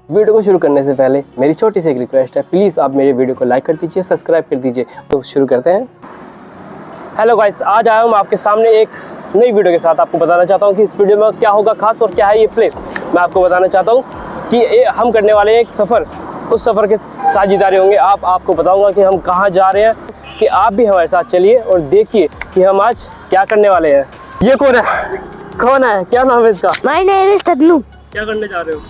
Video को शुरू करने से पहले मेरी छोटी सी एक रिक्वेस्ट है, प्लीज़ आप मेरे वीडियो को लाइक कर दीजिए, सब्सक्राइब कर दीजिए। तो शुरू करते हैं। हेलो गाइस, आज आया हूँ मैं आपके सामने एक नई वीडियो के साथ। आपको बताना चाहता हूँ कि इस वीडियो में क्या होगा खास और क्या है ये प्ले। मैं आपको बताना चाहता हूँ कि हम करने वाले हैं एक सफ़र। उस सफ़र के साझेदारी होंगे आपको बताऊँगा कि हम कहाँ जा रहे हैं, कि आप भी हमारे साथ चलिए और देखिए कि हम आज क्या करने वाले हैं। ये कौन है, क्या नाम है इसका? My name is Tadanu. क्या करने जा रहे हो?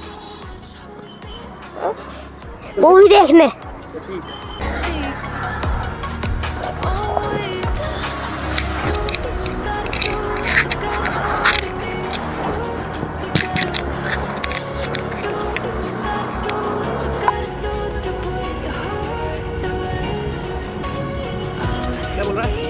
मूवी देखने। क्या बोल रहा है?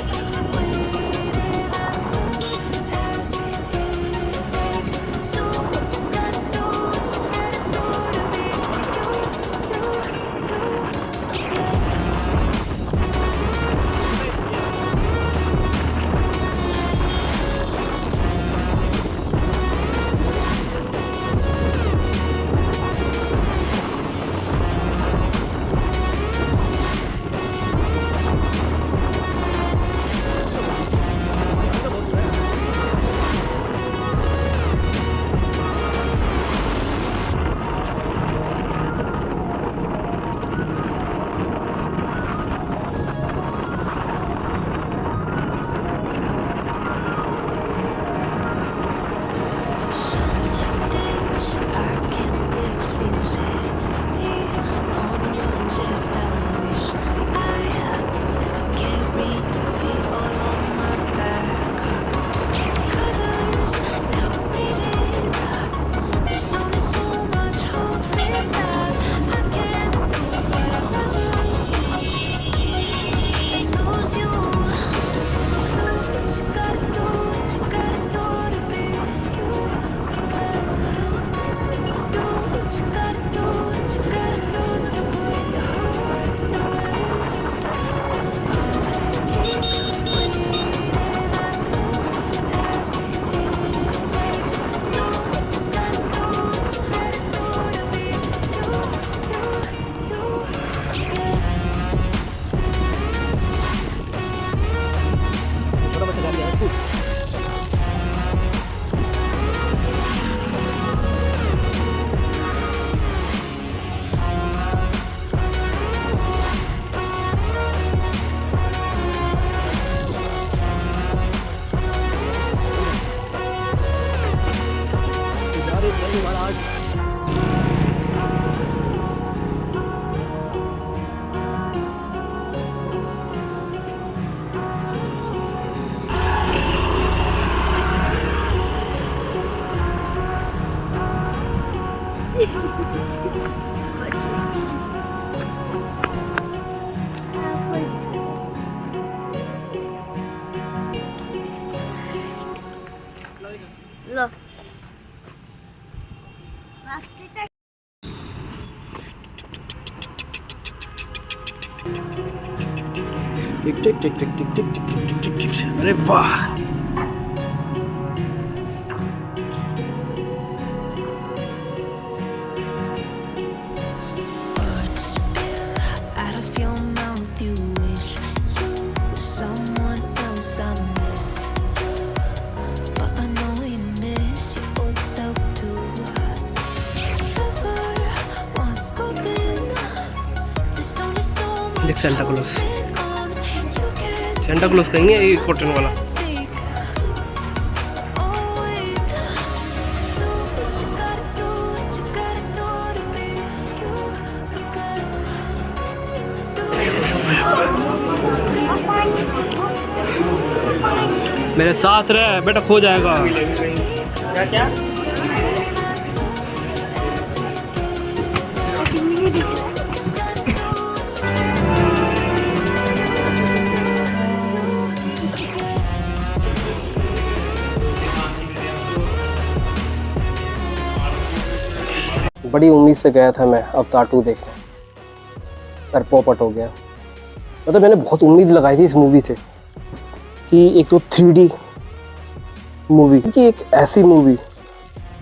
लो टिक टिक टिक टिक टिक टिक टिक टिक टिक। अरे वाह, देख सेंटा क्लॉज कहीं है ये कॉटन वाला। मेरे साथ रह बेटा, खो जाएगा। क्या बड़ी उम्मीद से गया था मैं अवतार 2 देखने, पर पोपट हो गया। मतलब मैंने बहुत उम्मीद लगाई थी इस मूवी से कि एक तो 3D मूवी, कि एक ऐसी मूवी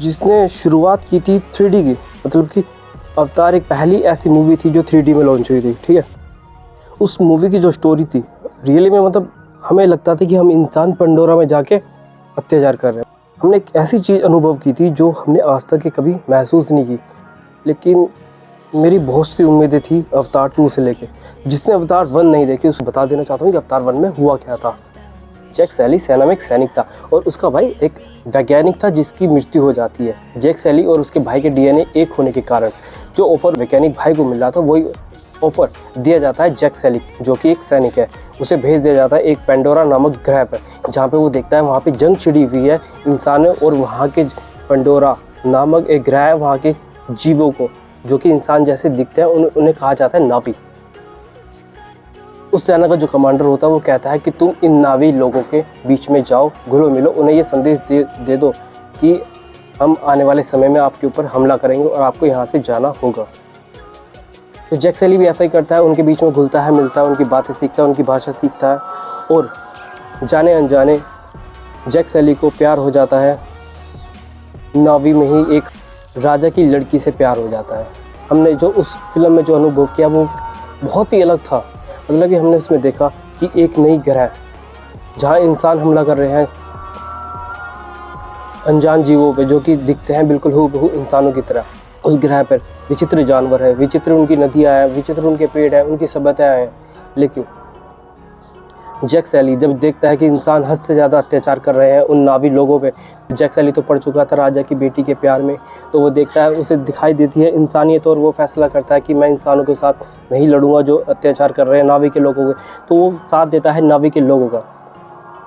जिसने शुरुआत की थी 3D की, मतलब कि अवतार एक पहली ऐसी मूवी थी जो 3D में लॉन्च हुई थी, ठीक है। उस मूवी की जो स्टोरी थी रियली में मतलब हमें लगता था कि हम इंसान पंडोरा में जाके अत्याचार कर रहे हैं। हमने एक ऐसी चीज़ अनुभव की थी जो हमने आज तक के कभी महसूस नहीं की। लेकिन मेरी बहुत सी उम्मीदें थी अवतार 2 से लेके। जिसने अवतार 1 नहीं देखी उसे बता देना चाहता हूँ कि अवतार 1 में हुआ क्या था। जैक सैली सेना में एक सैनिक था और उसका भाई एक वैज्ञानिक था जिसकी मृत्यु हो जाती है। जैक सैली और उसके भाई के DNA एक होने के कारण जो ऑफर वैज्ञानिक भाई को मिल रहा था वही ऑफर दिया जाता है जैक सैली जो कि एक सैनिक है। उसे भेज दिया जाता है एक पेंडोरा नामक ग्रह पर, जहाँ पे वो देखता है वहाँ पे जंग छिड़ी हुई है इंसानों और वहाँ के पेंडोरा नामक एक ग्रह है वहाँ के जीवों को जो कि इंसान जैसे दिखते हैं उन्हें कहा जाता है नावी। उस सेना का जो कमांडर होता है वो कहता है कि तुम इन नावी लोगों के बीच में जाओ, घुलो मिलो, उन्हें ये संदेश दे दो कि हम आने वाले समय में आपके ऊपर हमला करेंगे और आपको यहाँ से जाना होगा। तो जैक सैली भी ऐसा ही करता है, उनके बीच में घुलता है, मिलता है, उनकी बातें सीखता है, उनकी भाषा सीखता है और जाने अनजाने जैक सैली को प्यार हो जाता है। नावी में ही एक राजा की लड़की से प्यार हो जाता है। हमने जो उस फिल्म में जो अनुभव किया वो बहुत ही अलग था। मतलब कि हमने उसमें देखा कि एक नई ग्रह जहाँ इंसान हमला कर रहे हैं अनजान जीवों पे जो कि दिखते हैं बिल्कुल हूबहू इंसानों की तरह। उस ग्रह पर विचित्र जानवर है, विचित्र उनकी नदियाँ हैं, विचित्र उनके पेड़ हैं, उनकी सभ्यताएँ हैं। लेकिन जैक सैली जब देखता है कि इंसान हद से ज़्यादा अत्याचार कर रहे हैं उन नावी लोगों पे, जैक सैली तो पड़ चुका था राजा की बेटी के प्यार में, तो वो देखता है, उसे दिखाई देती है इंसानियत और वो फैसला करता है कि मैं इंसानों के साथ नहीं लड़ूंगा जो अत्याचार कर रहे हैं नावी के लोगों के। तो वो साथ देता है नावी के लोगों का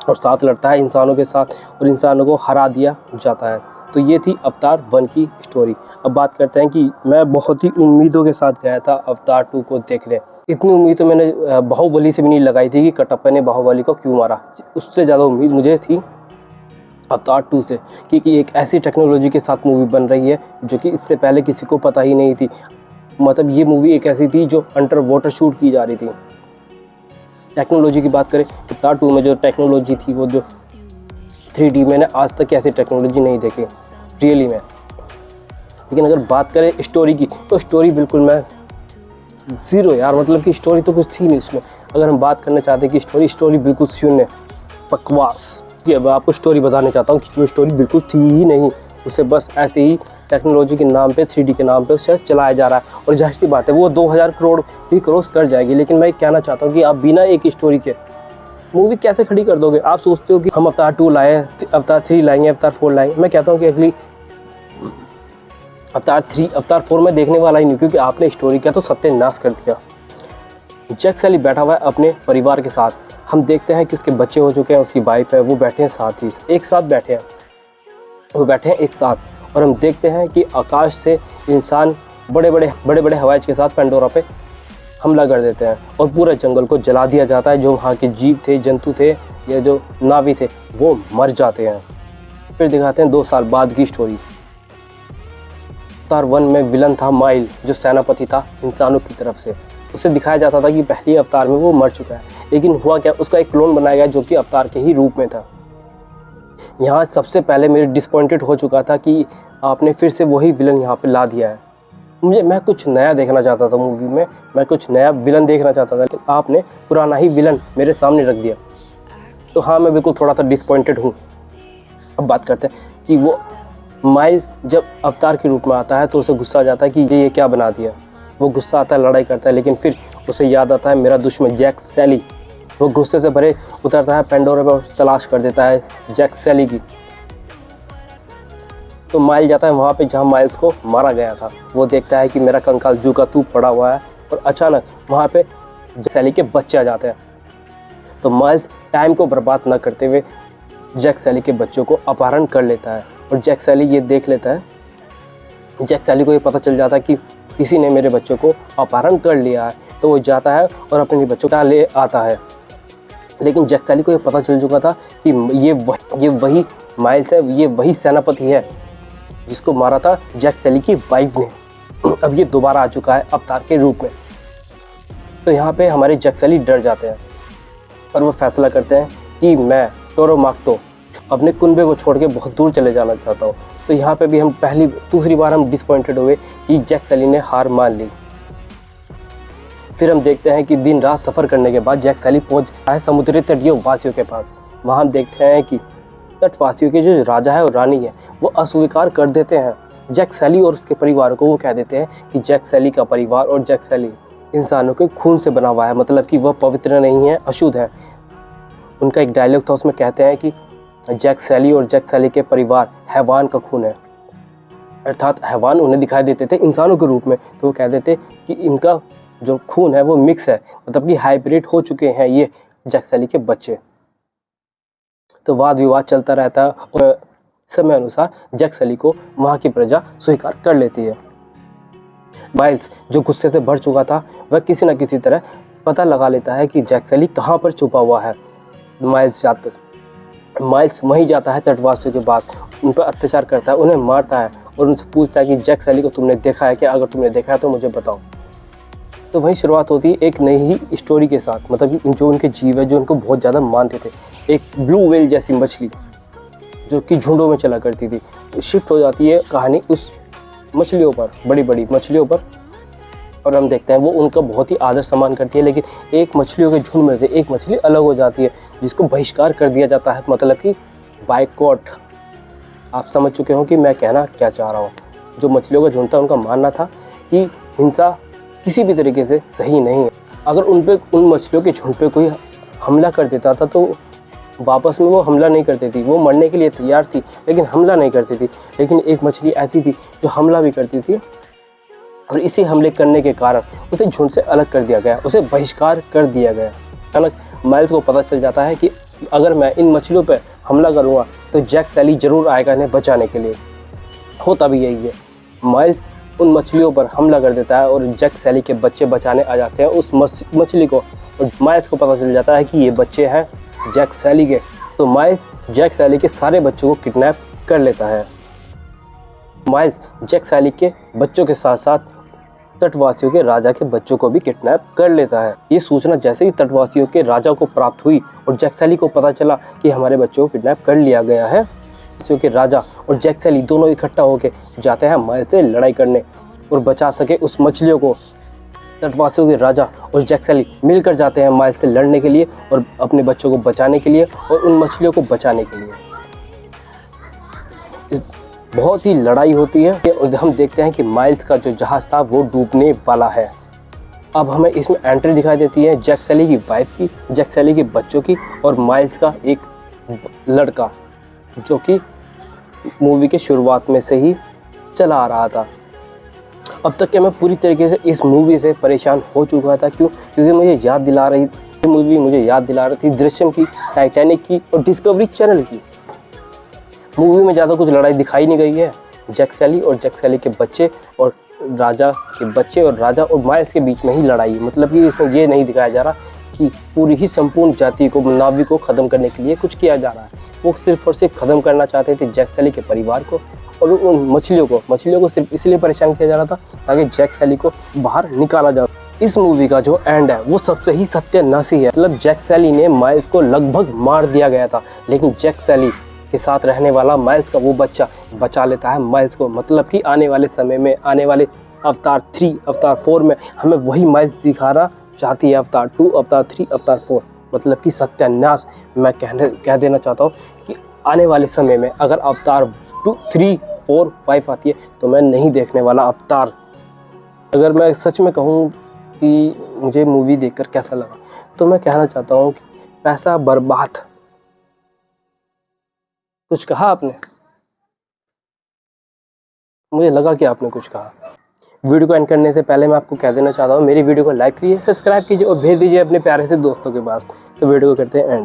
और साथ लड़ता है इंसानों के साथ और इंसानों को हरा दिया जाता है। तो ये थी अवतार 1 की स्टोरी। अब बात करते हैं कि मैं बहुत ही उम्मीदों के साथ गया था अवतार 2 को देखने। इतनी उम्मीद तो मैंने बाहुबली से भी नहीं लगाई थी कि कटप्पा ने बाहुबली को क्यों मारा। उससे ज़्यादा उम्मीद मुझे थी अवतार 2 से, क्योंकि एक ऐसी टेक्नोलॉजी के साथ मूवी बन रही है जो कि इससे पहले किसी को पता ही नहीं थी। मतलब ये मूवी एक ऐसी थी जो अंडर वाटर शूट की जा रही थी। टेक्नोलॉजी की बात करें अवतार 2 में जो टेक्नोलॉजी थी वो जो 3D, मैंने आज तक ऐसी टेक्नोलॉजी नहीं देखी रियली में। लेकिन अगर बात करें स्टोरी की तो स्टोरी बिल्कुल मैं ज़ीरो यार, मतलब कि स्टोरी तो कुछ थी नहीं उसमें। अगर हम बात करना चाहते हैं कि स्टोरी बिल्कुल शून्य, बकवास। कि अब आपको स्टोरी बताना चाहता हूँ कि जो स्टोरी बिल्कुल थी ही नहीं, उसे बस ऐसे ही टेक्नोलॉजी के नाम पे 3D के नाम पे उसे चलाया जा रहा है। और जाहिर सी बात है वो 2000 करोड़ भी क्रॉस कर जाएगी। लेकिन मैं कहना चाहता हूँ कि आप बिना एक स्टोरी के मूवी कैसे खड़ी कर दोगे। आप सोचते हो कि हम अवतार 2 लाए, अवतार 3 लाएंगे, अवतार 4 लाएंगे। मैं कहता हूँ कि अगली अवतार 3, अवतार 4 में देखने वाला ही नहीं, क्योंकि आपने स्टोरी का तो सत्यानाश कर दिया। जैक सैली बैठा हुआ है अपने परिवार के साथ। हम देखते हैं कि उसके बच्चे हो चुके हैं, उसकी वाइफ है, वो बैठे हैं साथ ही, एक साथ बैठे हैं, वो बैठे हैं एक साथ। और हम देखते हैं कि आकाश से इंसान बड़े बड़े हवाई के साथ पेंडोरा पे हमला कर देते हैं और पूरा जंगल को जला दिया जाता है। जो वहाँ के जीव थे, जंतु थे या जो नावी थे वो मर जाते हैं। फिर दिखाते हैं 2 साल बाद की स्टोरी। अवतार 1 में विलन था माइल, जो सेनापति था इंसानों की तरफ से। उसे दिखाया जाता था कि पहली अवतार में वो मर चुका है, लेकिन हुआ क्या, उसका एक क्लोन बनाया गया जो कि अवतार के ही रूप में था। यहाँ सबसे पहले मेरे डिसपॉइंटेड हो चुका था कि आपने फिर से वही विलन यहाँ पे ला दिया है। मैं कुछ नया देखना चाहता था मूवी में, मैं कुछ नया विलन देखना चाहता था, लेकिन आपने पुराना ही विलन मेरे सामने रख दिया। तो हाँ, मैं बिल्कुल थोड़ा सा डिसपॉइंटेड हूँ। अब बात करते हैं कि वो माइल जब अवतार के रूप में आता है तो उसे गुस्सा आ जाता है कि ये क्या बना दिया। वो गुस्सा आता है, लड़ाई करता है, लेकिन फिर उसे याद आता है मेरा दुश्मन जैक सैली। वो गुस्से से भरे उतरता है पेंडोरा पर, तलाश कर देता है जैक सैली की। तो माइल जाता है वहाँ पे जहाँ माइल्स को मारा गया था। वो देखता है कि मेरा कंकाल जू का तू पड़ा हुआ है और अचानक वहाँ पे जैक सैली के बच्चे आ जाते हैं। तो माइल्स टाइम को बर्बाद न करते हुए जैक सैली के बच्चों को अपहरण कर लेता है और जैक सैली ये देख लेता है। जैक सैली को ये पता चल जाता है कि किसी ने मेरे बच्चों को अपहरण कर लिया है। तो वो जाता है और अपने बच्चों को ले आता है। लेकिन जैक सैली को ये पता चल चुका था कि ये वही माइल्स है, ये वही सेनापति है जिसको मारा था जैक सैली की वाइफ ने। अब ये दोबारा आ चुका है अवतार के रूप में। तो यहाँ पे हमारे जैक सैली डर जाते हैं और वो फैसला करते हैं कि मैं टोरो माक्तो अपने कुनबे को छोड़ के बहुत दूर चले जाना चाहता हूँ। तो यहाँ पे भी हम दूसरी बार हम डिसपॉइंटेड हुए कि जैक सैली ने हार मान ली। फिर हम देखते हैं कि दिन रात सफ़र करने के बाद जैक सैली पहुँच जाता है समुद्री तटीय वासियों के पास। वहाँ हम देखते हैं कि तटवासियों के जो राजा है और रानी है वो अस्वीकार कर देते हैं जैक सैली और उसके परिवार को। वो कह देते हैं कि जैक सैली का परिवार और जैक सैली इंसानों के खून से बना हुआ है, मतलब कि वह पवित्र नहीं है, अशुद्ध है। उनका एक डायलॉग था, उसमें कहते हैं कि जैक सैली और जैक सैली के परिवार हैवान का खून है, अर्थात हैवान उन्हें दिखाई देते थे इंसानों के रूप में। तो वो कह देते कि इनका जो खून है वो मिक्स है, मतलब कि हाइब्रिड हो चुके हैं ये जैक सैली के बच्चे। तो वाद विवाद चलता रहता है और समय अनुसार जैक सैली को वहाँ की प्रजा स्वीकार कर लेती है। माइल्स जो गुस्से से भर चुका था वह किसी न किसी तरह पता लगा लेता है कि जैक सैली कहाँ पर छुपा हुआ है। माइल्स वहीं जाता है तटवासियों के पास, उन पर अत्याचार करता है, उन्हें मारता है और उनसे पूछता है कि जैक सैली को तुमने देखा है क्या? अगर तुमने देखा है तो मुझे बताओ। तो वहीं शुरुआत होती है एक नई ही स्टोरी के साथ, मतलब कि जो उनके जीव है जो उनको बहुत ज़्यादा मानते थे। एक ब्लू व्हेल जैसी मछली जो कि झुंडों में चला करती थी, शिफ्ट हो जाती है कहानी उस मछलियों पर, बड़ी बड़ी मछलियों पर, और हम देखते हैं वो उनका बहुत ही आदर सम्मान करती है। लेकिन एक मछलियों के झुंड में से एक मछली अलग हो जाती है जिसको बहिष्कार कर दिया जाता है, मतलब कि बाइकॉट। आप समझ चुके हो कि मैं कहना क्या चाह रहा हूँ। जो मछलियों का झुंड था उनका मानना था कि हिंसा किसी भी तरीके से सही नहीं है। अगर उन मछलियों के झुंड पे कोई हमला कर देता था तो वापस में वो हमला नहीं करती थी, वो मरने के लिए तैयार थी लेकिन हमला नहीं करती थी। लेकिन एक मछली ऐसी थी जो हमला भी करती थी और इसी हमले करने के कारण उसे झुंड से अलग कर दिया गया, उसे बहिष्कार कर दिया गया। अचानक माइल्स को पता चल जाता है कि अगर मैं इन मछलियों पर हमला करूँगा तो जैक सैली ज़रूर आएगा इन्हें बचाने के लिए। होता भी यही है, माइल्स उन मछलियों पर हमला कर देता है और जैक सैली के बच्चे बचाने आ जाते हैं उस मछली को। और माइल्स को पता चल जाता है कि ये बच्चे हैं जैक सैली के। तो माइल्स जैक सैली के सारे बच्चों को किडनैप कर लेता है। माइल्स जैक सैली के बच्चों के साथ साथ तटवासियों के राजा के बच्चों को भी किडनैप कर लेता है। ये सूचना जैसे ही तटवासियों के राजा को प्राप्त हुई और जैक सैली को पता चला कि हमारे बच्चों को किडनैप कर लिया गया है, के राजा और जैक सैली दोनों इकट्ठा होकर जाते हैं माइल्स से लड़ाई करने और बचा सके उस मछलियों को। तटवासियों के राजा और जैक सैली मिलकर जाते हैं माइल्स से लड़ने के लिए और अपने बच्चों को बचाने के लिए और उन मछलियों को बचाने के लिए। बहुत ही लड़ाई होती है और हम देखते हैं कि माइल्स का जो जहाज़ था वो डूबने वाला है। अब हमें इसमें एंट्री दिखाई देती है जैक सैली की वाइफ की, जैक सैली के बच्चों की और माइल्स का एक लड़का जो कि मूवी के शुरुआत में से ही चला आ रहा था। अब तक के मैं पूरी तरीके से इस मूवी से परेशान हो चुका था। क्योंकि मुझे याद दिला रही थी दृश्यम की, टाइटैनिक की और डिस्कवरी चैनल की। मूवी में ज़्यादा कुछ लड़ाई दिखाई नहीं गई है। जैक सैली और जैक सैली के बच्चे और राजा के बच्चे और राजा और माइल्स के बीच में ही लड़ाई, मतलब कि इसमें ये नहीं दिखाया जा रहा कि पूरी ही संपूर्ण जाति को, नावी को ख़त्म करने के लिए कुछ किया जा रहा है। वो सिर्फ और सिर्फ ख़त्म करना चाहते थे जैक सैली के परिवार को और उन मछलियों को सिर्फ इसलिए परेशान किया जा रहा था ताकि जैक सैली को बाहर निकाला जा। इस मूवी का जो एंड है वो सबसे ही सत्यानाशी है। मतलब जैक सैली ने माइल्स को लगभग मार दिया गया था, लेकिन जैक सैली के साथ रहने वाला माइल्स का वो बच्चा बचा लेता है माइल्स को। मतलब कि आने वाले समय में, आने वाले अवतार 3, अवतार 4 में हमें वही माइल्स दिखाना चाहती है। अवतार 2, अवतार 3, अवतार 4, मतलब कि सत्यानाश। मैं कह देना चाहता हूँ कि आने वाले समय में अगर अवतार 2, 3, 4, 5 आती है तो मैं नहीं देखने वाला अवतार। अगर मैं सच में कहूँ कि मुझे मूवी देखकर कैसा लगा तो मैं कहना चाहता हूँ कि पैसा बर्बाद। कुछ कहा आपने? मुझे लगा कि आपने कुछ कहा। वीडियो को एंड करने से पहले मैं आपको कह देना चाहता हूँ मेरी वीडियो को लाइक कीजिए, सब्सक्राइब कीजिए और भेज दीजिए अपने प्यारे से दोस्तों के पास। तो वीडियो को करते हैं एंड।